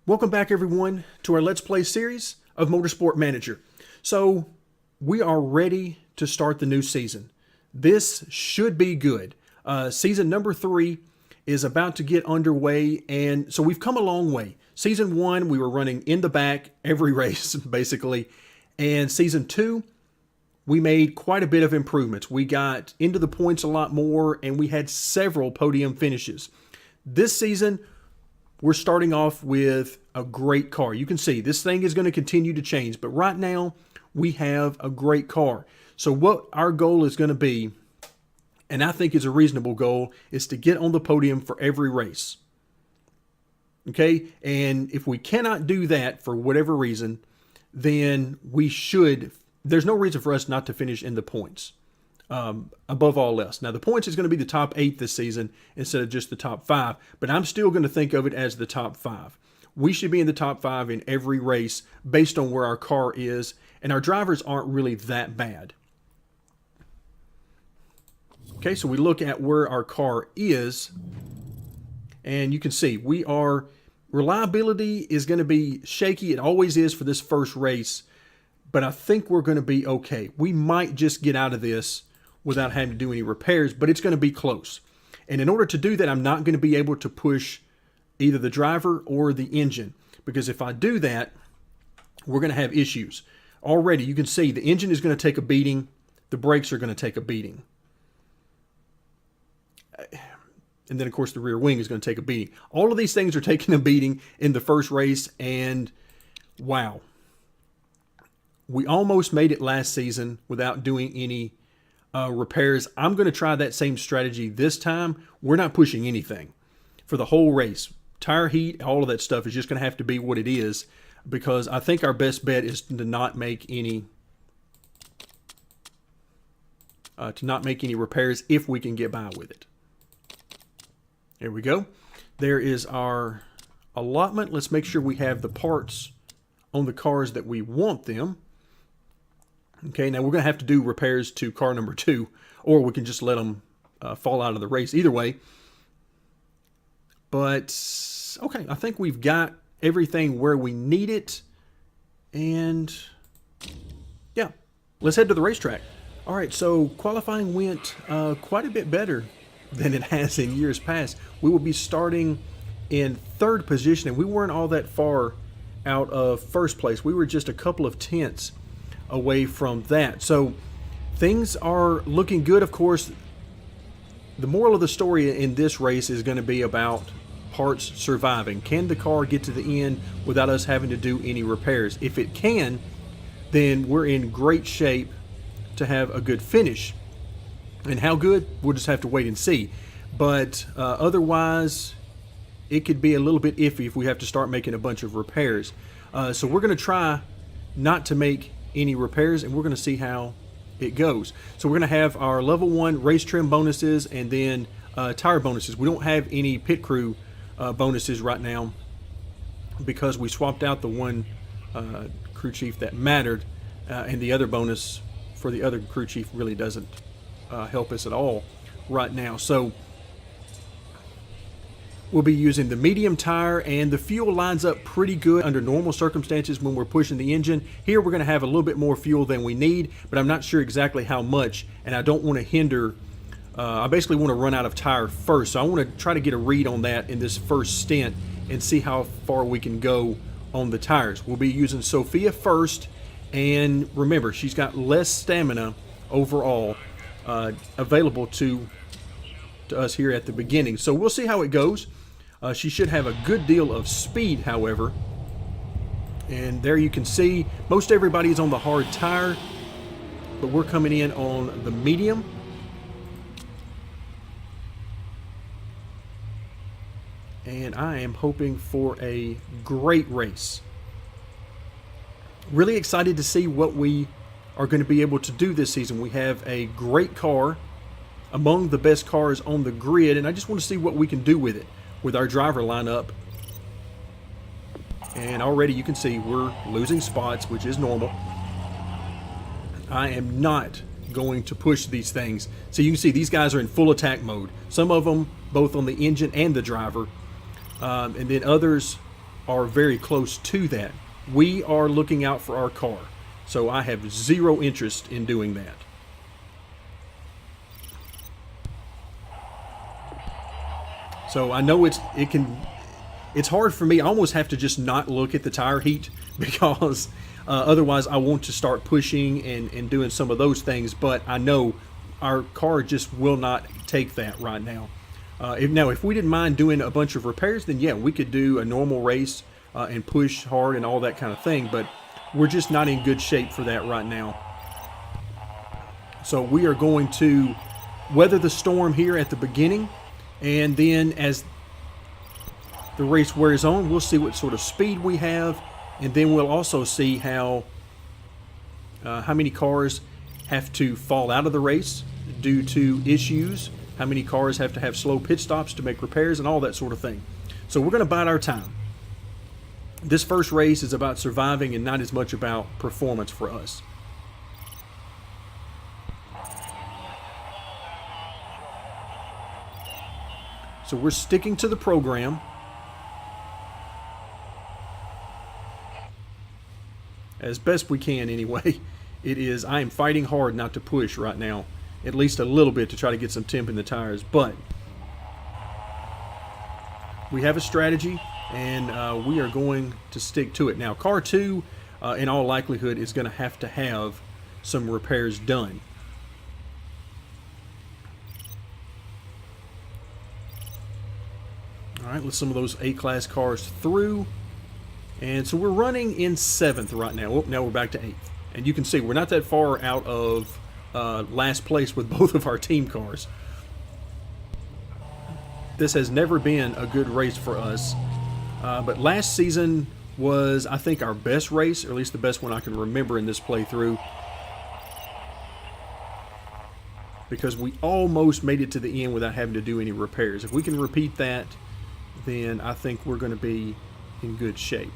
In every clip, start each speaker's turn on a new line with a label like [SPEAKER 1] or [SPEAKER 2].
[SPEAKER 1] Welcome back, everyone, to our Let's Play series of Motorsport Manager. So, we are ready to start the new season. This should be good. Season number 3 is about to get underway, and so we've come a long way. Season 1, we were running in the back every race, basically. And Season 2, we made quite a bit of improvements. We got into the points a lot more, and we had several podium finishes. This season, we're starting off with a great car. You can see this thing is going to continue to change, but right now we have a great car. So what our goal is going to be, and I think is a reasonable goal, is to get on the podium for every race. Okay? And if we cannot do that for whatever reason, then there's no reason for us not to finish in the points. Above all else. Now, the points is going to be the top 8 this season instead of just the top 5, but I'm still going to think of it as the top 5. We should be in the top 5 in every race based on where our car is, and our drivers aren't really that bad. Okay, so we look at where our car is, and you can see reliability is going to be shaky. It always is for this first race, but I think we're going to be okay. We might just get out of this without having to do any repairs, but it's going to be close. And in order to do that, I'm not going to be able to push either the driver or the engine, because if I do that, we're going to have issues. Already, you can see the engine is going to take a beating. The brakes are going to take a beating. And then, of course, the rear wing is going to take a beating. All of these things are taking a beating in the first race, and wow. We almost made it last season without doing any repairs. I'm going to try that same strategy this time. We're not pushing anything for the whole race. Tire heat, all of that stuff is just going to have to be what it is, because I think our best bet is to not make any repairs if we can get by with it. There we go. There is our allotment. Let's make sure we have the parts on the cars that we want them. Okay, now we're going to have to do repairs to car number 2, or we can just let them fall out of the race. Either way. But, okay, I think we've got everything where we need it. And, yeah, let's head to the racetrack. All right, so qualifying went quite a bit better than it has in years past. We will be starting in 3rd position, and we weren't all that far out of 1st place. We were just a couple of tenths away from that. So things are looking good. Of course, the moral of the story in this race is going to be about parts surviving. Can the car get to the end without us having to do any repairs? If it can, then we're in great shape to have a good finish. And how good? We'll just have to wait and see. But otherwise, it could be a little bit iffy if we have to start making a bunch of repairs. So we're going to try not to make any repairs, and we're going to see how it goes. So we're going to have our level 1 race trim bonuses, and then tire bonuses. We don't have any pit crew bonuses right now because we swapped out the one crew chief that mattered, and the other bonus for the other crew chief really doesn't help us at all right now. So we'll be using the medium tire, and the fuel lines up pretty good under normal circumstances when we're pushing the engine. Here we're going to have a little bit more fuel than we need, but I'm not sure exactly how much, and I don't want to hinder. I basically want to run out of tire first, so I want to try to get a read on that in this first stint and see how far we can go on the tires. We'll be using Sophia first, and remember, she's got less stamina overall available to us here at the beginning. So we'll see how it goes. She should have a good deal of speed, however. And there you can see most everybody is on the hard tire, but we're coming in on the medium. And I am hoping for a great race. Really excited to see what we are going to be able to do this season. We have a great car, among the best cars on the grid, and I just want to see what we can do with it, with our driver lineup. And already you can see we're losing spots, which is normal. I am not going to push these things. So you can see these guys are in full attack mode. Some of them both on the engine and the driver. And then others are very close to that. We are looking out for our car. So I have zero interest in doing that. So I know it's hard for me. I almost have to just not look at the tire heat because otherwise I want to start pushing and doing some of those things. But I know our car just will not take that right now. If we didn't mind doing a bunch of repairs, then yeah, we could do a normal race and push hard and all that kind of thing. But we're just not in good shape for that right now. So we are going to weather the storm here at the beginning. And then as the race wears on, we'll see what sort of speed we have. And then we'll also see how many cars have to fall out of the race due to issues, how many cars have to have slow pit stops to make repairs and all that sort of thing. So we're going to bide our time. This first race is about surviving and not as much about performance for us. So we're sticking to the program. As best we can anyway. I am fighting hard not to push right now. At least a little bit to try to get some temp in the tires. But we have a strategy and we are going to stick to it. Now car 2 in all likelihood is going to have some repairs done. Alright, let some of those A-class cars through. And so we're running in 7th right now. Oh, now we're back to 8th. And you can see we're not that far out of last place with both of our team cars. This has never been a good race for us. But last season was, I think, our best race, or at least the best one I can remember in this playthrough. Because we almost made it to the end without having to do any repairs. If we can repeat that, then I think we're going to be in good shape.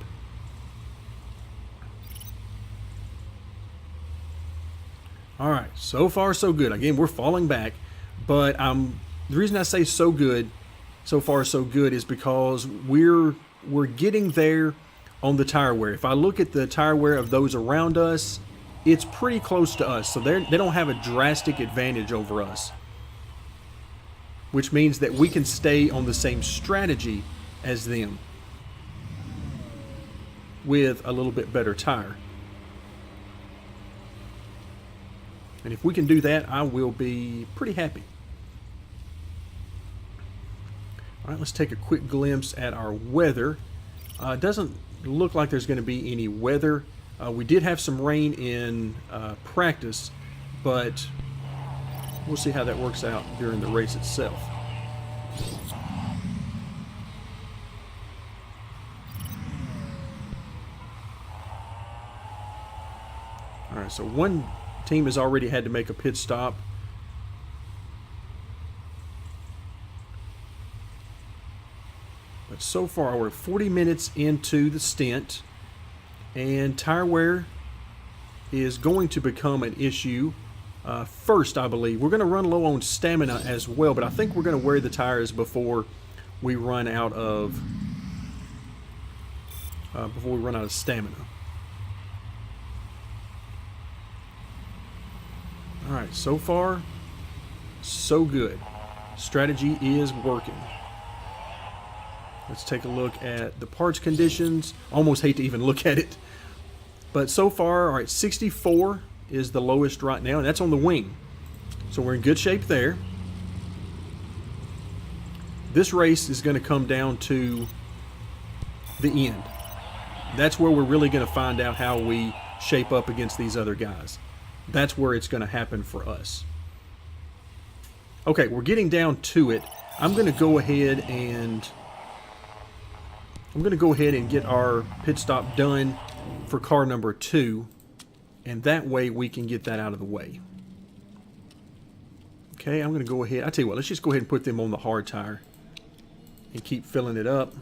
[SPEAKER 1] All right, so far so good. Again, we're falling back, but the reason I say so far so good, is because we're getting there on the tire wear. If I look at the tire wear of those around us, it's pretty close to us, so they don't have a drastic advantage over us, which means that we can stay on the same strategy as them with a little bit better tire. And if we can do that, I will be pretty happy. All right, let's take a quick glimpse at our weather. It doesn't look like there's going to be any weather. We did have some rain in practice, but we'll see how that works out during the race itself. All right, so one team has already had to make a pit stop. But so far, we're 40 minutes into the stint, and tire wear is going to become an issue first, I believe. We're going to run low on stamina as well, but I think we're going to wear the tires before we run out of stamina. All right, so far, so good. Strategy is working. Let's take a look at the parts conditions. Almost hate to even look at it. But so far, all right, 64 is the lowest right now, and that's on the wing. So we're in good shape there. This race is going to come down to the end. That's where we're really going to find out how we shape up against these other guys. That's where it's going to happen for us. Okay, we're getting down to it. I'm going to go ahead and get our pit stop done for car number 2, and that way we can get that out of the way. Okay, I'm going to go ahead. I tell you what, let's just go ahead and put them on the hard tire and keep filling it up.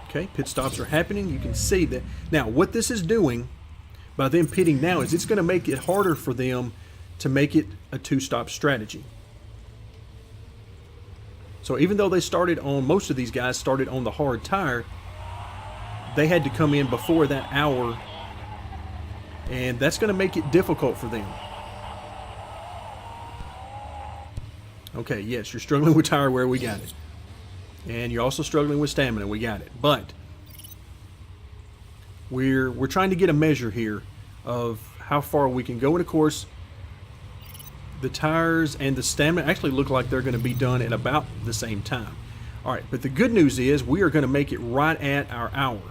[SPEAKER 1] Okay, pit stops are happening. You can see that. Now, what this is doing by them pitting now is it's going to make it harder for them to make it a 2-stop strategy. So even though most of these guys started on the hard tire, they had to come in before that hour, and that's going to make it difficult for them. Okay, yes, you're struggling with tire wear, we got it. And you're also struggling with stamina, we got it. But we're trying to get a measure here of how far we can go. And of course, the tires and the stamina actually look like they're going to be done at about the same time. All right, but the good news is we are going to make it right at our hour.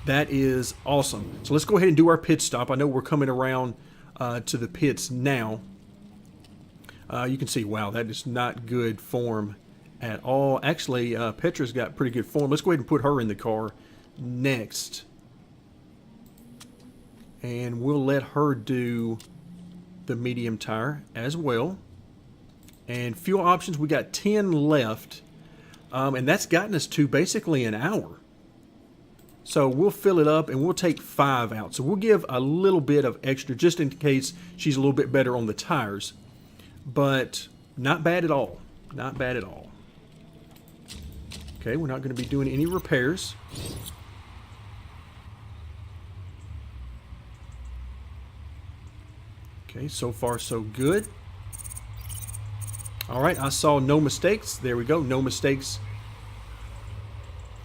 [SPEAKER 1] That is awesome. So let's go ahead and do our pit stop. I know we're coming around to the pits now. You can see, wow, that is not good form at all. Actually, Petra's got pretty good form. Let's go ahead and put her in the car next. And we'll let her do the medium tire as well. And fuel options, we got 10 left. And that's gotten us to basically an hour. So we'll fill it up and we'll take 5 out. So we'll give a little bit of extra just in case she's a little bit better on the tires. But not bad at all. Not bad at all. Okay, we're not going to be doing any repairs. Okay, so far so good. All right, I saw no mistakes. There we go, no mistakes.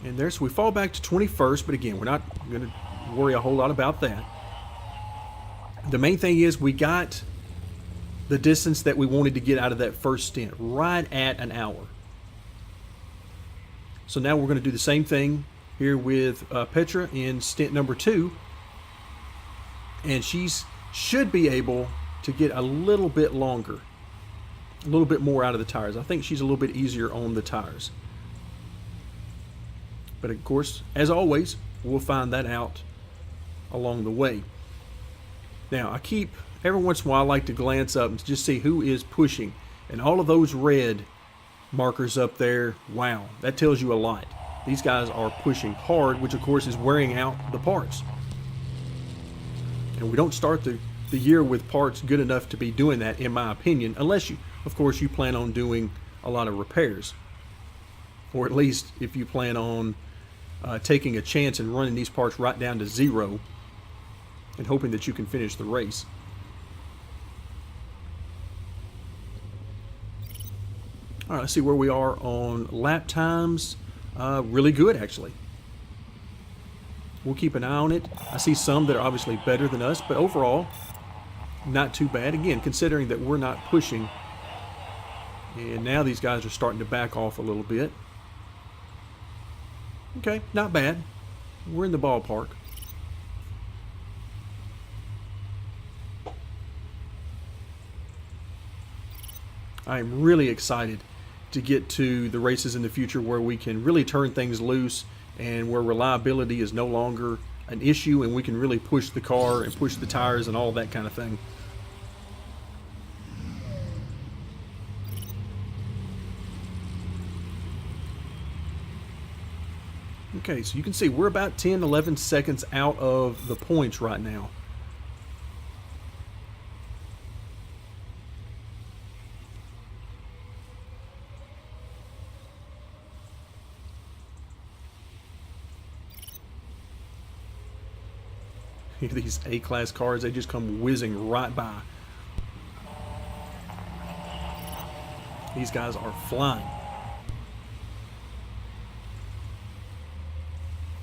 [SPEAKER 1] And there, so we fall back to 21st, but again, we're not going to worry a whole lot about that. The main thing is we got the distance that we wanted to get out of that first stint, right at an hour. So now we're going to do the same thing here with Petra in stint number 2. And should be able to get a little bit longer, a little bit more out of the tires. I think she's a little bit easier on the tires. But of course, as always, we'll find that out along the way. Now, every once in a while I like to glance up and just see who is pushing. And all of those red markers up there, wow, that tells you a lot. These guys are pushing hard, which of course is wearing out the parts. And we don't start the year with parts good enough to be doing that, in my opinion, unless you, of course, you plan on doing a lot of repairs. Or at least if you plan on taking a chance and running these parts right down to 0 and hoping that you can finish the race. All right, let's see where we are on lap times. Really good, actually. We'll keep an eye on it. I see some that are obviously better than us, but overall, not too bad. Again, considering that we're not pushing. And now these guys are starting to back off a little bit. Okay, not bad. We're in the ballpark. I'm really excited to get to the races in the future where we can really turn things loose and where reliability is no longer an issue and we can really push the car and push the tires and all that kind of thing. Okay, so you can see we're about 10, 11 seconds out of the points right now. These A-class cars, they just come whizzing right by. These guys are flying.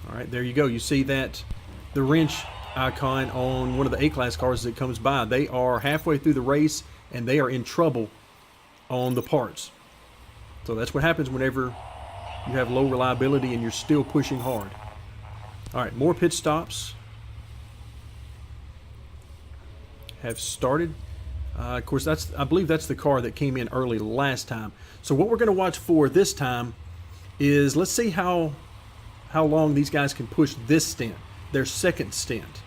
[SPEAKER 1] All right, there you go. You see that the wrench icon on one of the A-class cars that comes by. They are halfway through the race and they are in trouble on the parts. So that's what happens whenever you have low reliability and you're still pushing hard. All right, more pit stops have started. Of course, I believe that's the car that came in early last time. So what we're going to watch for this time is, let's see how long these guys can push this stint, their second stint.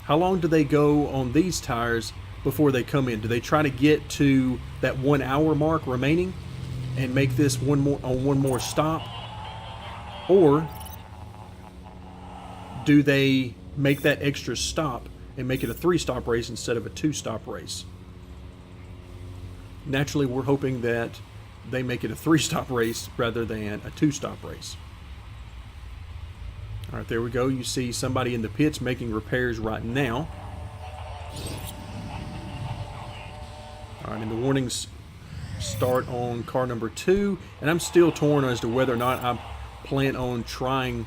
[SPEAKER 1] How long do they go on these tires before they come in? Do they try to get to that 1 hour mark remaining and make this one more stop? Or do they make that extra stop and make it a 3-stop race instead of a 2-stop race? Naturally, we're hoping that they make it a 3-stop race rather than a 2-stop race. All right, there we go. You see somebody in the pits making repairs right now. All right, and the warnings start on car number 2, and I'm still torn as to whether or not I plan on trying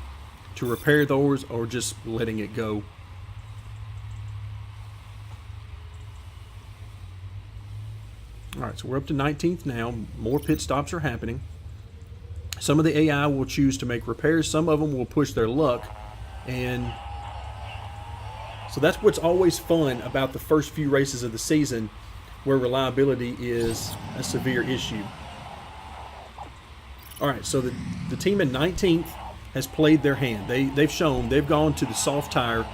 [SPEAKER 1] to repair those or just letting it go. All right, so we're up to 19th now. More pit stops are happening. Some of the AI will choose to make repairs. Some of them will push their luck. And so that's what's always fun about the first few races of the season, where reliability is a severe issue. All right, so the team in 19th has played their hand. They've shown, they've gone to the soft tire.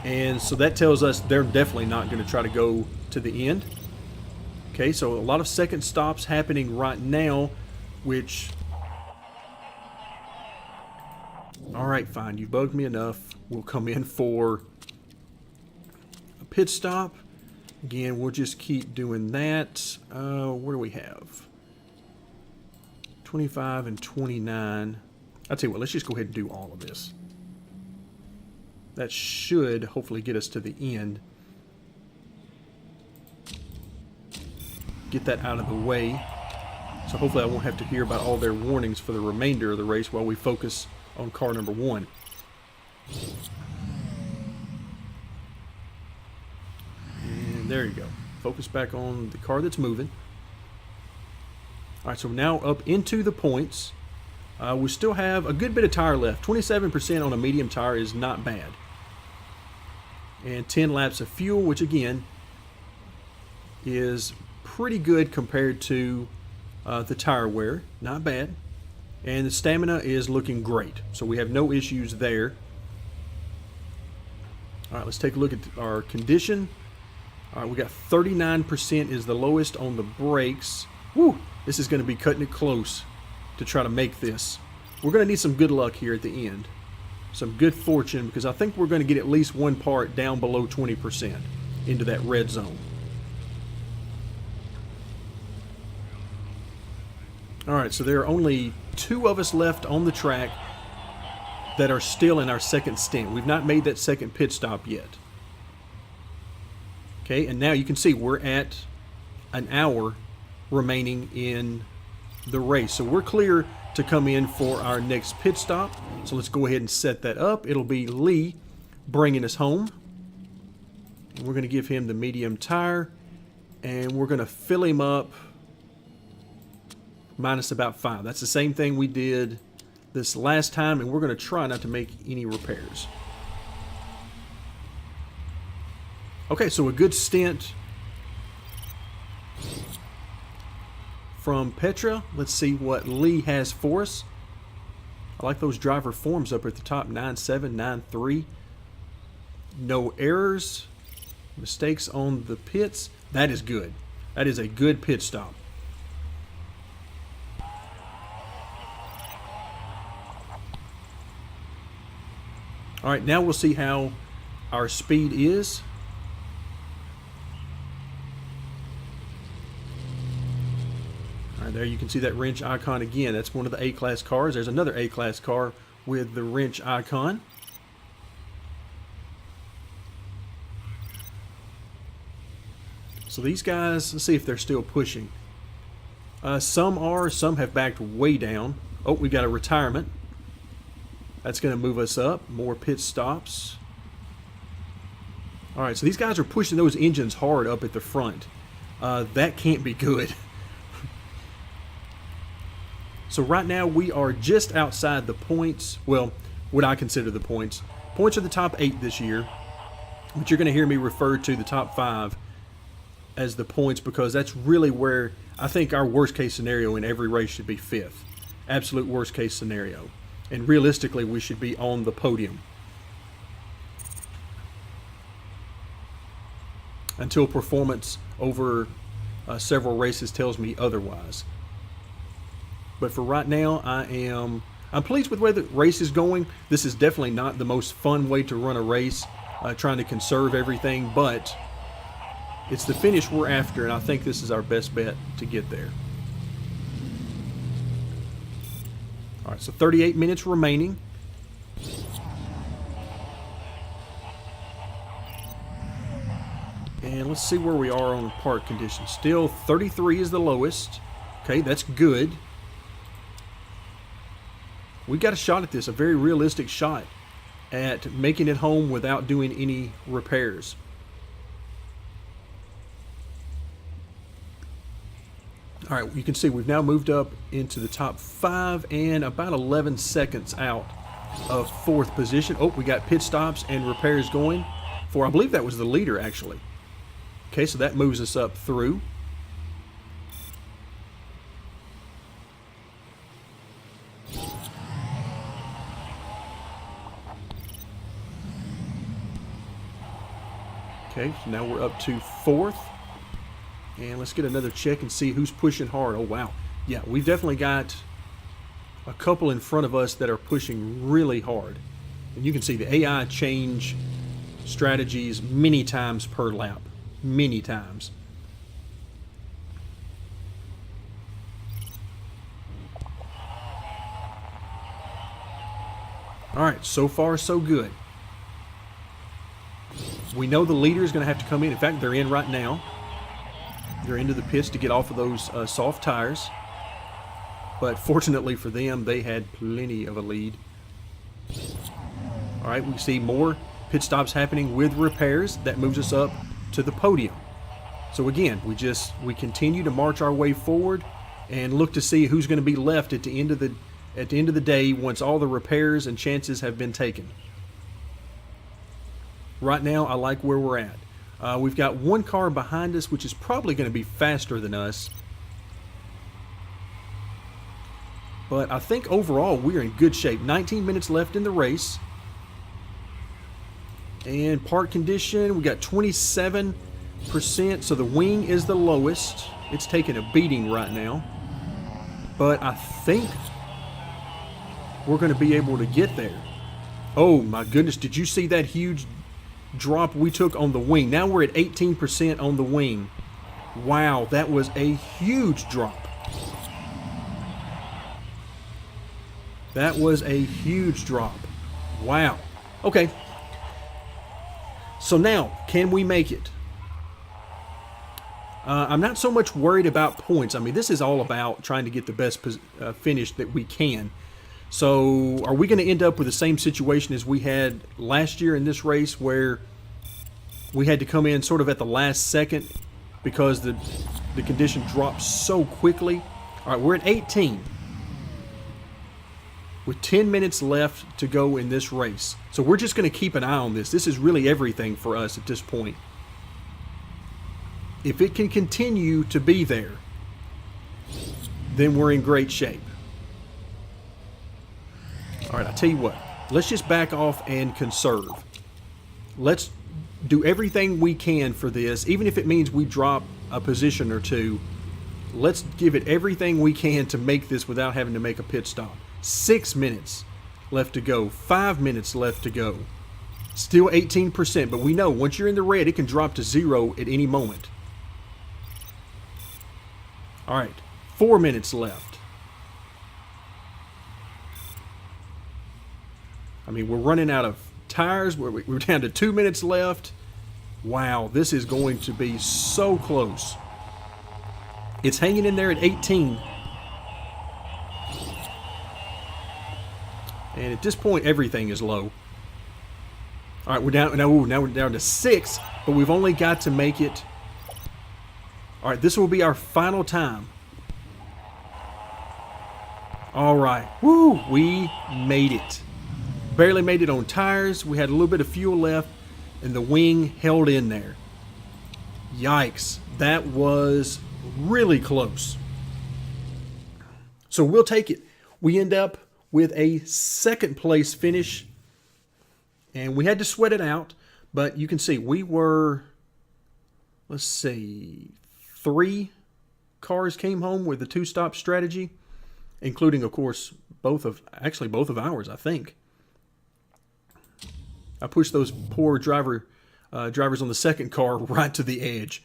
[SPEAKER 1] And so that tells us they're definitely not going to try to go to the end. Okay, so a lot of second stops happening right now, which... All right, fine. You bugged me enough. We'll come in for a pit stop. Again, we'll just keep doing that. What do we have? 25 and 29. I'll tell you what, let's just go ahead and do all of this. That should hopefully get us to the end. Get that out of the way. So hopefully I won't have to hear about all their warnings for the remainder of the race while we focus on car number 1. And there you go. Focus back on the car that's moving. All right, so now up into the points. We still have a good bit of tire left. 27% on a medium tire is not bad. And 10 laps of fuel, which again is pretty good compared to the tire wear. Not bad. And the stamina is looking great. So we have no issues there. All right, let's take a look at our condition. All right, we got 39% is the lowest on the brakes. Woo! This is going to be cutting it close to try to make this. We're going to need some good luck here at the end. Some good fortune, because I think we're going to get at least one part down below 20% into that red zone. All right, so there are only 2 of us left on the track that are still in our second stint. We've not made that second pit stop yet. Okay, and now you can see we're at an hour remaining in the race. So we're clear to come in for our next pit stop. So let's go ahead and set that up. It'll be Lee bringing us home. And we're going to give him the medium tire, and we're going to fill him up minus about 5. That's the same thing we did this last time, and we're going to try not to make any repairs. Okay, so a good stint from Petra. Let's see what Lee has for us. I like those driver forms up at the top. 9.7, 9.3. No errors. Mistakes on the pits. That is good. That is a good pit stop. All right, now we'll see how our speed is. All right, there you can see that wrench icon again. That's one of the A-Class cars. There's another A-Class car with the wrench icon. So these guys, let's see if they're still pushing. Some are, some have backed way down. Oh, we got a retirement. That's going to move us up. More pit stops. All right, so these guys are pushing those engines hard up at the front. That can't be good. So right now we are just outside the points. Well, what I consider the points. Points are the top 8 this year. But you're going to hear me refer to the top 5 as the points, because that's really where I think our worst case scenario in every race should be 5th. Absolute worst case scenario. And realistically, we should be on the podium. Until performance over several races tells me otherwise. But for right now, I'm pleased with where the race is going. This is definitely not the most fun way to run a race, trying to conserve everything, but it's the finish we're after, and I think this is our best bet to get there. All right, so 38 minutes remaining. And let's see where we are on park conditions. Still 33 is the lowest. Okay, that's good. We got a shot at this, a very realistic shot at making it home without doing any repairs. All right, you can see we've now moved up into the top 5 and about 11 seconds out of 4th position. Oh, we got pit stops and repairs going for, I believe that was the leader actually. Okay, so that moves us up through. Okay, so now we're up to 4th. And let's get another check and see who's pushing hard. Oh, wow. Yeah, we've definitely got a couple in front of us that are pushing really hard. And you can see the AI change strategies many times per lap. Many times. All right, so far so good. We know the leader is going to have to come in. In fact, they're in right now. They're into the pits to get off of those soft tires. But fortunately for them, they had plenty of a lead. All right, we see more pit stops happening with repairs. That moves us up to the podium. So again, we continue to march our way forward and look to see who's going to be left at the end of the day once all the repairs and chances have been taken. Right now, I like where we're at. We've got one car behind us, which is probably going to be faster than us. But I think overall, we're in good shape. 19 minutes left in the race. And park condition, we got 27%, so the wing is the lowest. It's taking a beating right now. But I think we're going to be able to get there. Oh my goodness, did you see that huge drop we took on the wing? Now we're at 18% on the wing. Wow, that was a huge drop. That was a huge drop. Wow. Okay. So now, can we make it? I'm not so much worried about points. I mean, this is all about trying to get the best finish that we can. So are we going to end up with the same situation as we had last year in this race where we had to come in sort of at the last second because the condition dropped so quickly? All right, we're at 18 with 10 minutes left to go in this race. So we're just going to keep an eye on this. This is really everything for us at this point. If it can continue to be there, then we're in great shape. All right, I tell you what, let's just back off and conserve. Let's do everything we can for this, even if it means we drop a position or two. Let's give it everything we can to make this without having to make a pit stop. 6 minutes left to go, 5 minutes left to go. Still 18%, but we know once you're in the red, it can drop to 0 at any moment. All right, 4 minutes left. I mean, we're running out of tires. We're down to 2 minutes left. Wow, this is going to be so close. It's hanging in there at 18. And at this point, everything is low. All right, we're down now. Now we're down to 6, but we've only got to make it. All right, this will be our final time. All right, woo, we made it. Barely made it on tires. We had a little bit of fuel left, and the wing held in there. Yikes, that was really close. So we'll take it. We end up with a 2nd place finish, and we had to sweat it out, but you can see we were, let's see, 3 cars came home with the 2-stop strategy, including, of course, both of ours, I think. I pushed those poor drivers on the 2nd car right to the edge.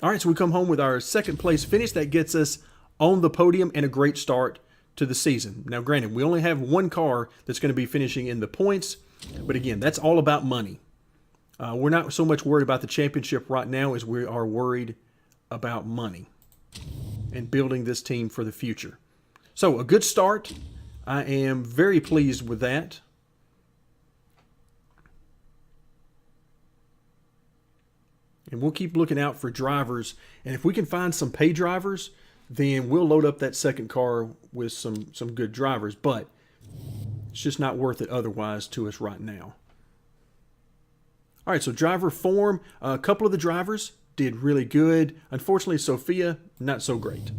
[SPEAKER 1] All right, so we come home with our 2nd place finish. That gets us on the podium and a great start to the season. Now, granted, we only have one car that's going to be finishing in the points, but again, that's all about money. We're not so much worried about the championship right now as we are worried about money and building this team for the future. So, a good start. I am very pleased with that. And we'll keep looking out for drivers. And if we can find some pay drivers, then we'll load up that second car with some good drivers. But it's just not worth it otherwise to us right now. All right, so driver form. A couple of the drivers did really good. Unfortunately, Sophia, not so great.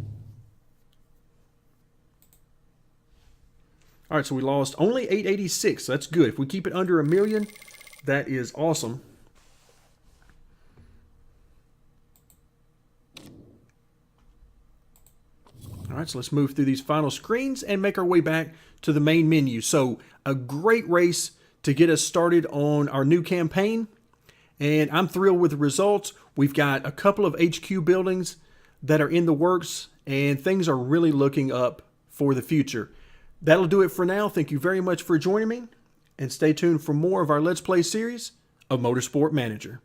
[SPEAKER 1] All right, so we lost only 886. That's good. If we keep it under 1 million, that is awesome. All right, so let's move through these final screens and make our way back to the main menu. So a great race to get us started on our new campaign. And I'm thrilled with the results. We've got a couple of HQ buildings that are in the works, and things are really looking up for the future. That'll do it for now. Thank you very much for joining me, and stay tuned for more of our Let's Play series of Motorsport Manager.